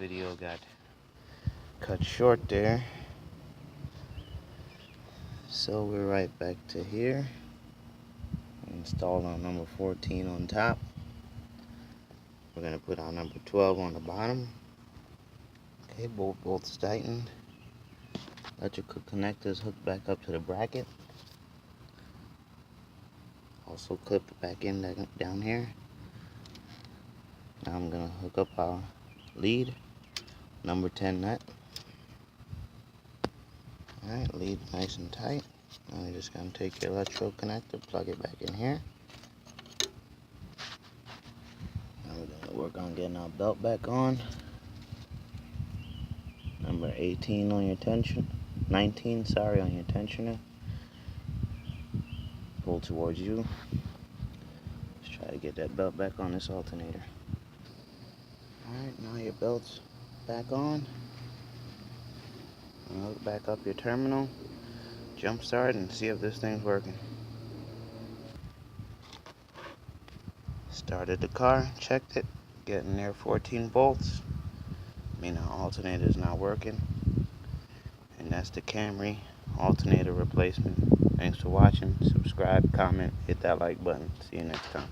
video got cut short there. So we're right back to here. Installed on number 14 on top. We're going to put on number 12 on the bottom. Okay, both bolts tightened. Electrical connectors hooked back up to the bracket. Also clipped back in down here. Now I'm going to hook up our lead, number 10 nut. Alright, lead nice and tight. Now you're just going to take your electrical connector, plug it back in here. Now we're going to work on getting our belt back on. Number 18 on your tension, 19, sorry, on your tensioner. Pull towards you. Let's try to get that belt back on this alternator. Alright, now your belt's back on. Now hook back up your terminal, jump start, and see if this thing's working. Started the car, checked it, getting there 14 volts. Mean our alternator is not working. And that's the Camry alternator replacement. Thanks for watching. Subscribe, comment, hit that like button. See you next time.